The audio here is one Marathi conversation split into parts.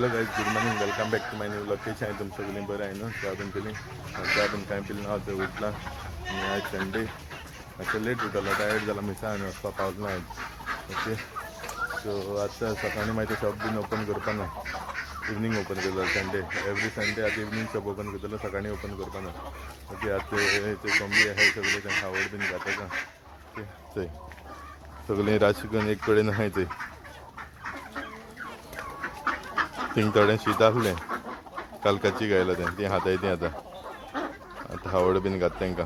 Hello guys, good morning, welcome back to my new location. आहे तुमचं सगळी बरं आहे ना? चहा पण पिली, चहा पण काय पिलं नव्हतं, उठला. आणि आज संडे असं लेट उठवला, टायर्ड झाला मी 6 वाजता पावला आहेत. ओके, सो आता सकाळी माहिती शॉप बिन ओपन करताना इवनिंग ओपन केलं संडे, एव्हरी संडे आता इवनिंग शॉप ओपन करतलं, सकाळी ओपन करताना. ओके, आता ते कोंबडी आहे सगळे त्यांना आवड बिन जातं का ते सगळे राजशिकन एक कडेन आहे ते थिंग थोडें शीत आसलें काल कच्ची गायला तें ती हाताय ती आतां हावड बीन घात तांकां.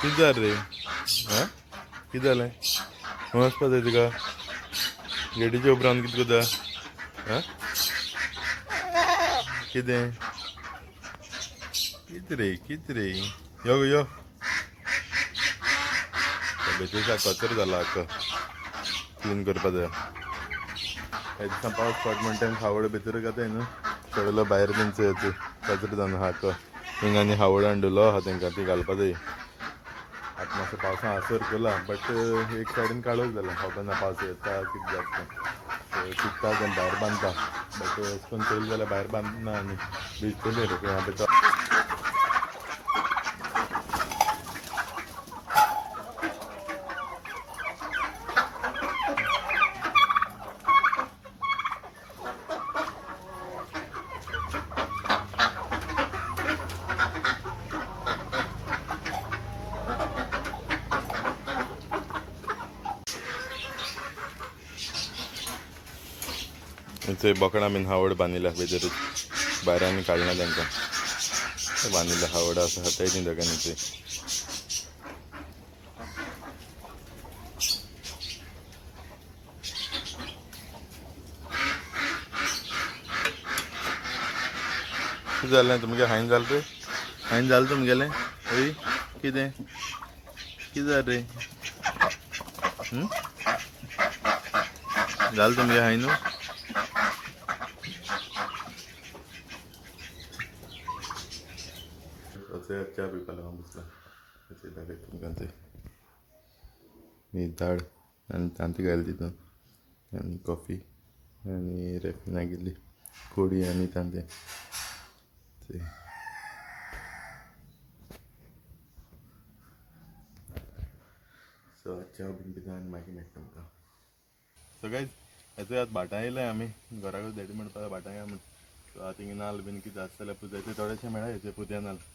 कितें जालें रे? हां, कितें जालें? खंय वचपा जाय तुका? गेटीचे उपरांत कितें कोत्ता? हां, कितें कितें रे यो गो यो. बेटीचा कचरो जाला आख्खो क्लीन करपा जाय. ह्या दिसा पावस पड म्हण टायम हावड भितर घाताय न्हू, सगळो भायर तेंचो येता कचरो जावन आहा आख्खो. थिंग आनी हावड हाडलो आहा तांकां, ती घालपा जाय. आतां मातसो पावसान आसर केला, बट एक सायडीन काळोख जाला, खबर पावस येता कितें जाता चिंत्ता तें भायर बांदता. बट अशें करून चोयलें जाल्यार भायर बांदना आनी भिजतलें रे. थंय बोकडां बीन हावड बांदिल्या भितर, भायर आनी काडना तांकां, बांदिल्या हावड आसा हाताय तीं दोगांनी थंय. कितें जालें तुमगे? हायन जालें रे? हायन जालें तुमगेलें? हय, कितें कितें जालें रे? जालें तुमगे हायनू? च्या पिवपा लागून बसला. दाखयता तुमकां थंय न्हीद दाळ आनी तांतीं घायला तितून, आनी कॉफी आनी रेफिना गेल्ली कोडी आनी तांतें थंय. सो च्या बीन पिता आनी मागीर मेळटा तुमकां. सो गायज, येतोय आतां भाटां येयलाय आमी घरा कडेन धेडी म्हणपा भाटां या म्हण. सो आतां थिंग नाल्ल बीन कितें आसा जाल्यार पुंजयता, थोडेशे मेळ्ळा हेचे पुंजय नाल्ल.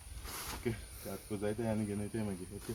ओके, आतां पुंजयताय आनी घेवन वयताय मागीर. ओके,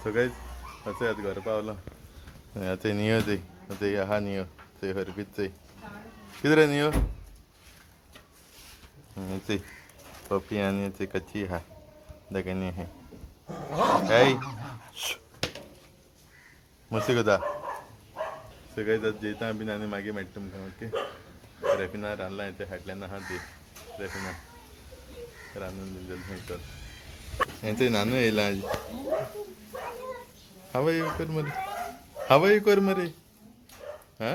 सगळेच असं आहेत घर पावलं ते नियो ते हा नियो ते हरबीत ते किती नियो ते पपी आणि ते कच्ची हा दगनी आहे काय मस्त कदा सगळेच जेता बीन आणि मागे मेळटा तुमकां ओके रेफिना रांदला ते हाटल्यान आहा ती रेफिना रांदून दिलेलं थंयसर हेंचो नानू येयला आज हांव येव कर मरे हांव येव कर मरे हा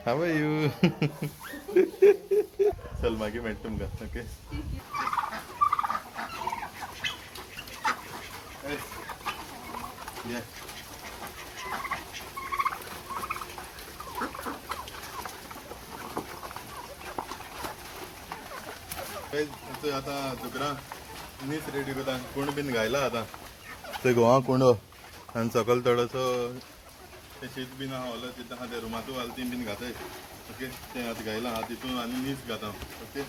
हांव यू चल मागे मेळटा तुमकां ओके या आता दुकरां नीस रेडी करता कोण बीन घायला आता ते गोवा कोंडो आनी सकयल थोडोसो ते शीत बीन आहा तिथं आहा ते रुमाचो घाल ती बीन घाताय ओके ते आतां घायला आहा तितून आनी नीस घाता ओके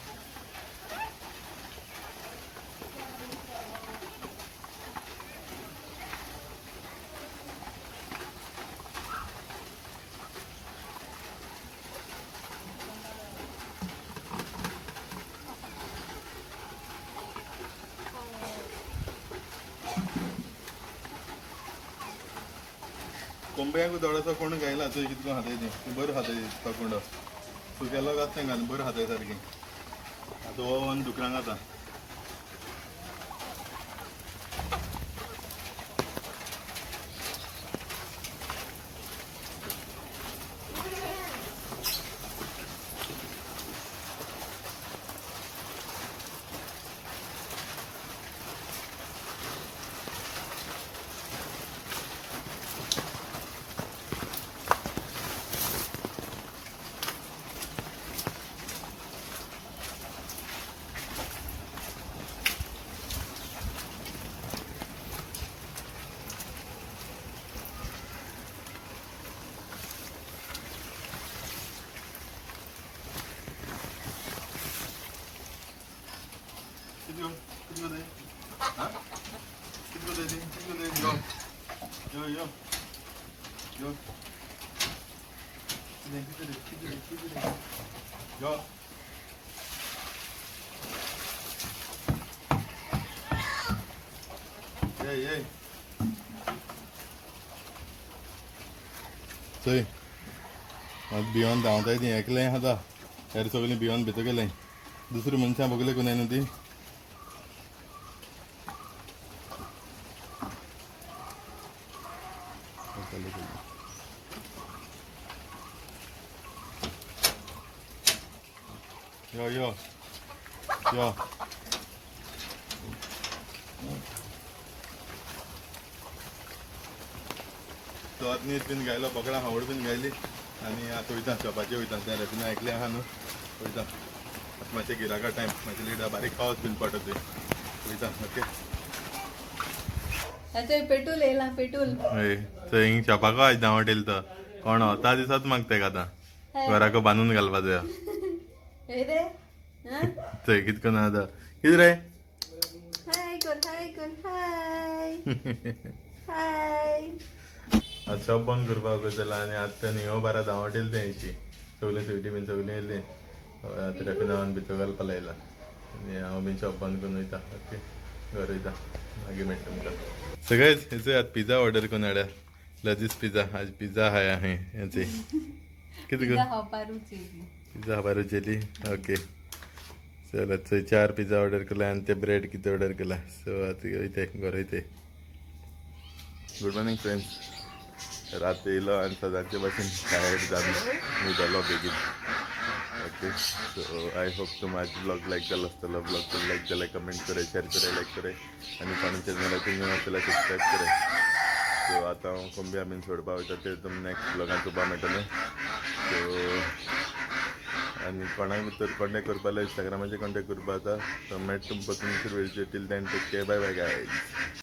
कोंबयांक थोडोसो कोण घायला थंय कितको हाताय तें बरें हाताय तो कोंडो सुकेलो घात तें घाल बरें हाताय सारकी आतां हो वन दुकरांक घाता कितको दे हाँ कितको दे यो यो यो यो कितको दे यो ये चोय आज भियोन धांवताय ती एकलें आतां हेर सगळीं भियोन भितर गेलें दुसरी मनशां बगले कोणाय न्हू ती यो यो यो तो आतां नीस बीन घायलो बोकडां हावड बीन घायली आनी आतां वयता शॉपाचेर वयता त्या रेफिना एकलें आहा न्हू वयता आतां मातशें गिरायका टायम मातशें लेट बारीक पावस बीन पडटा थंय वयता ओके पेटूल येयला पेटूल हय थंय हिंग शॉपाको आज धांवटेल तो कोण होता दिसत म्हाका तेका आतां घराको बांदून घालपा जाय थंय कितें करून आतां कितें रे हाय कर हाय हाय आज शॉप बंद करपाक वयतलो आनी आतां नियो बारा धांवटेल तेंची सगळीं स्विटी बीन सगळीं येयली आतां रेफिनान भितर घालपा लायला आनी हांव बीन शॉप बंद करून वयता ओके घर वयता मागीर मेळटा तुमकां सगळेच हेचो आतां पिझ्झा ऑर्डर करून हाडया लजीज पिझ्झा आज पिझ्झा आहाय हांवें हेचे कितें कर पिझ्झा हवा रुचेली ओके चल थंय 4 पिझ्झा ऑर्डर केला आनी ते ब्रेड कितें ऑर्डर केला सो आतां वयते घर वयते गुड मॉर्निंग फ्रेंड्स रात येयलो आनी सदांचे भाशेन टायर्ड जावन न्हिदलो बेगीन ओके सो आय होप तुम्हाला ब्लॉग लायक जालो आसतलो ब्लॉग जर लायक जाल्यार कमेंट करे शेअर करे लायक करे आनी कोणी चॅनलाचेर न्यू आसल्यार सबस्क्रायब करे सो आतां हांव कोंब्या बीन सोडपा वयता ते तुमी नेक्स्ट ब्लॉगान चोवपा मेळटलें सो आनी कोणाक भितर कॉन्टेक्ट करपा जाल्यार इंस्टाग्रामाचेर कॉन्टेक्ट करपा जाता सो मेळटा तुमकां तुमचे वेळचे till then take care bye bye guys